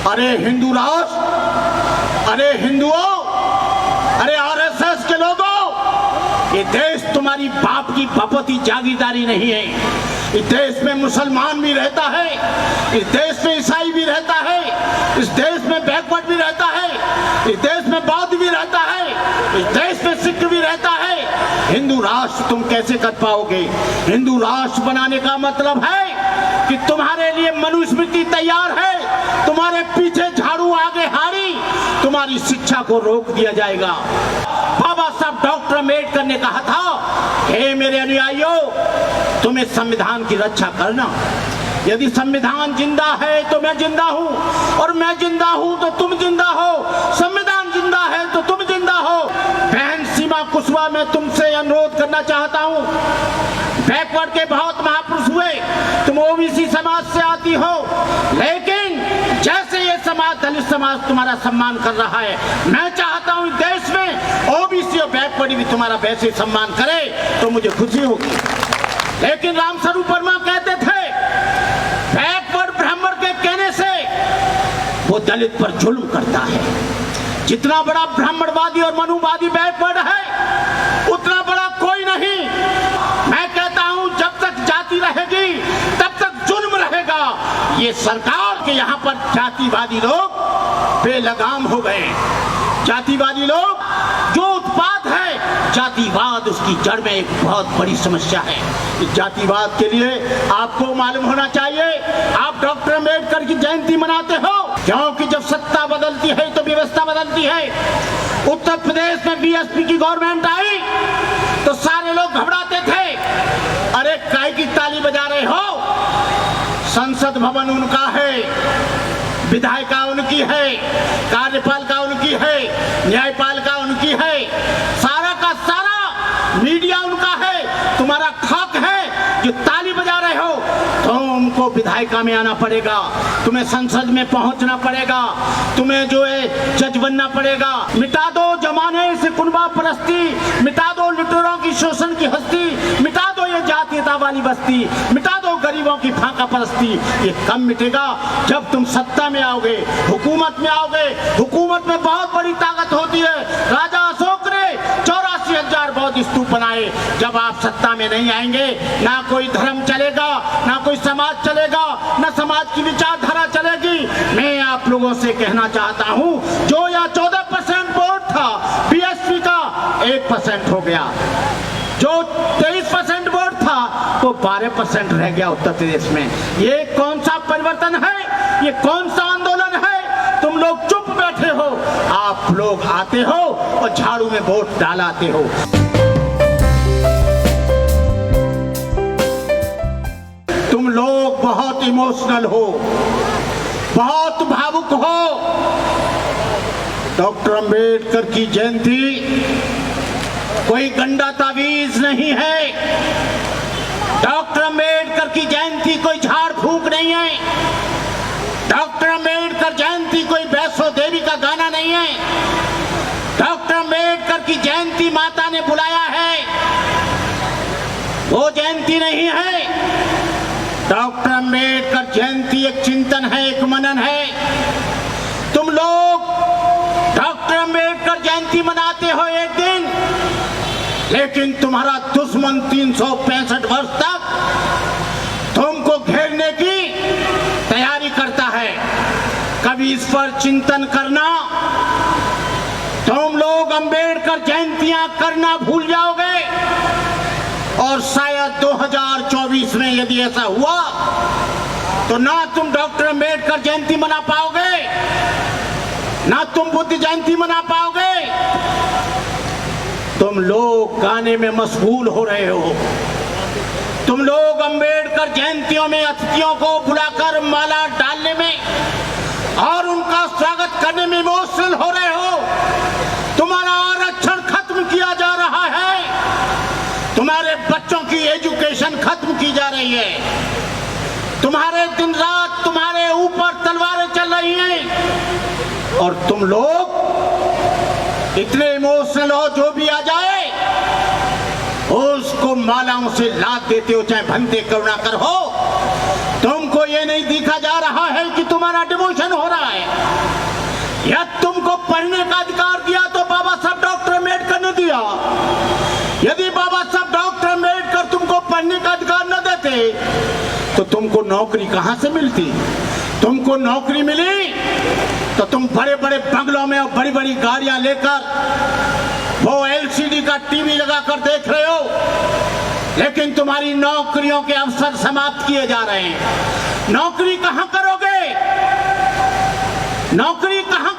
अरे हिंदू राष्ट्र, अरे हिंदुओं, अरे आरएसएस के लोगों, ये देश तुम्हारी बाप की बपौती जागीरदारी नहीं है। इस देश में मुसलमान भी रहता है, इस देश में ईसाई भी रहता है, इस देश में बैकवर्ड भी रहता है, इस देश में बौद्ध भी रहता है, इस देश में सिख भी रहता है। हिंदू राष्ट्र तुम कैसे कर पाओगे? हिंदू राष्ट्र बनाने का मतलब है कि तुम्हारे लिए मनुस्मृति तैयार है, तुम्हारे पीछे झाड़ू आगे हाड़ी, तुम्हारी शिक्षा को रोक दिया जाएगा। बाबा साहब डॉक्टर अम्बेडकर ने कहा था, हे मेरे अनुयायियों, तुम्हें संविधान की रक्षा करना। यदि संविधान जिंदा है तो मैं जिंदा हूँ, और मैं जिंदा हूँ तो तुम जिंदा हो। संविधान जिंदा है तो तुम जिंदा हो। बहन सीमा कुशवाहा, मैं तुमसे अनुरोध करना चाहता हूँ, बैकवर्ड के बहुत महापुरुष हुए, तुम ओबीसी समाज से आती हो, लेकिन जैसे ये समाज, दलित समाज तुम्हारा सम्मान कर रहा है, मैं चाहता हूँ देश में ओबीसी और बैकवर्ड भी तुम्हारा वैसे सम्मान करे तो मुझे खुशी होगी। लेकिन रामस्वरूप वर्मा कहते थे, बैकवर्ड ब्राह्मण के कहने से वो दलित पर जुल्म करता है। जितना बड़ा ब्राह्मणवादी और मनुवादी बैकवर्ड है, उतना बड़ा कोई नहीं। मैं कहता हूं, जब तक जाति रहेगी तब तक जुल्म रहेगा। ये सरकार के यहाँ पर जातिवादी लोग बेलगाम हो गए। जातिवादी लोग, जो उत्पाद है जातिवाद, उसकी जड़ में एक बहुत बड़ी समस्या है। इस जातिवाद के लिए आपको मालूम होना चाहिए, आप डॉक्टर अम्बेडकर की जयंती मनाते हो क्योंकि जब सत्ता बदलती है तो व्यवस्था बदलती है। उत्तर प्रदेश में बीएसपी की गवर्नमेंट आई तो सारे लोग घबराते थे, अरे काय की ताली बजा रहे हो? संसद भवन उनका है, विधायिका उनकी है, कार्यपालिका उनकी है, न्यायपालिका उनकी है, सारा का सारा मीडिया उनका है। तुम्हारा हक है जो ताली बजा रहे हो, तुमको विधायिका में आना पड़ेगा, तुम्हें संसद में पहुंचना पड़ेगा, तुम्हें जो है जज बनना पड़ेगा। मिटा दो जमाने से कुनबा परस्ती, मिटा दो लुटेरों की शोषण की हस्ती, मिटा दो ये जातीयता वाली बस्ती, मिटा दो गरीबों की फाका परस्ती। ये कब मिटेगा? जब तुम सत्ता में आओगे, हुकूमत में आओगे। हुकूमत में बहुत बड़ी ताकत होती है। राजा अशोक ने 84,000 बौद्ध स्तूप बनाए। जब आप सत्ता में नहीं आएंगे, ना कोई धर्म चलेगा, ना कोई समाज चलेगा, ना समाज की विचारधारा चलेगी। मैं आप लोगों से कहना चाहता हूं, जो यहाँ 14% वोट था बीएसपी का, 1% हो गया। जो 23% वोट था वो 12% रह गया उत्तर प्रदेश में। ये कौन सा परिवर्तन है? ये कौन सा आंदोलन है? तुम लोग चुप बैठे हो, आप लोग आते हो और झाड़ू में वोट डालाते हो। तुम लोग बहुत इमोशनल हो, बहुत भावुक हो। डॉक्टर अम्बेडकर की जयंती कोई गंदा तावीज नहीं है। डॉक्टर अम्बेडकर की जयंती कोई झाड़ फूंक नहीं है। डॉक्टर अम्बेडकर जयंती कोई वैष्णो देवी का गाना नहीं है। डॉक्टर अम्बेडकर की जयंती माता ने बुलाया है, वो जयंती नहीं है। डॉक्टर अम्बेडकर जयंती एक चिंतन है, एक मनन है। तुम लोग डॉक्टर अम्बेडकर जयंती मनाते हो एक दिन, लेकिन तुम्हारा दुश्मन 365 वर्ष तक तुमको घेरने की तैयारी करता है। कभी इस पर चिंतन करना, तुम लोग अम्बेडकर जयंतियां करना भूल जाओगे, और शायद 2024 में यदि ऐसा हुआ तो ना तुम डॉक्टर अम्बेडकर जयंती मना पाओगे, ना तुम बुद्ध जयंती मना पाओगे। तुम लोग गाने में मशगूल हो रहे हो। तुम लोग अम्बेडकर जयंतियों में अतिथियों को बुलाकर माला डालने में और उनका स्वागत करने में इमोशनल हो रहे हो। तुम्हारा आरक्षण खत्म किया जा रहा है, तुम्हारे बच्चों की एजुकेशन खत्म की जा रही है, तुम्हारे दिन रात तुम्हारे ऊपर तलवारें चल रही हैं, और तुम लोग इतने इमोशनल हो, जो भी आ जाए उसको मालाओं से लाद देते हो, चाहे भंते करुणाकर हो। तुमको ये नहीं दिखा जा रहा है कि तुम्हारा डिमोशन हो रहा है। या तुमको पढ़ने का अधिकार दिया तो बाबा साहब डॉक्टर अम्बेडकर ने दिया। यदि बाबा साहब डॉक्टर अम्बेडकर तुमको पढ़ने का अधिकार न देते तो तुमको नौकरी कहां से मिलती? तुमको नौकरी मिली तो तुम बड़े बड़े बंगलों में और बड़ी बड़ी गाड़ियां लेकर वो एलसीडी का टीवी लगाकर देख रहे हो, लेकिन तुम्हारी नौकरियों के अवसर समाप्त किए जा रहे हैं। नौकरी कहां करोगे? नौकरी कहां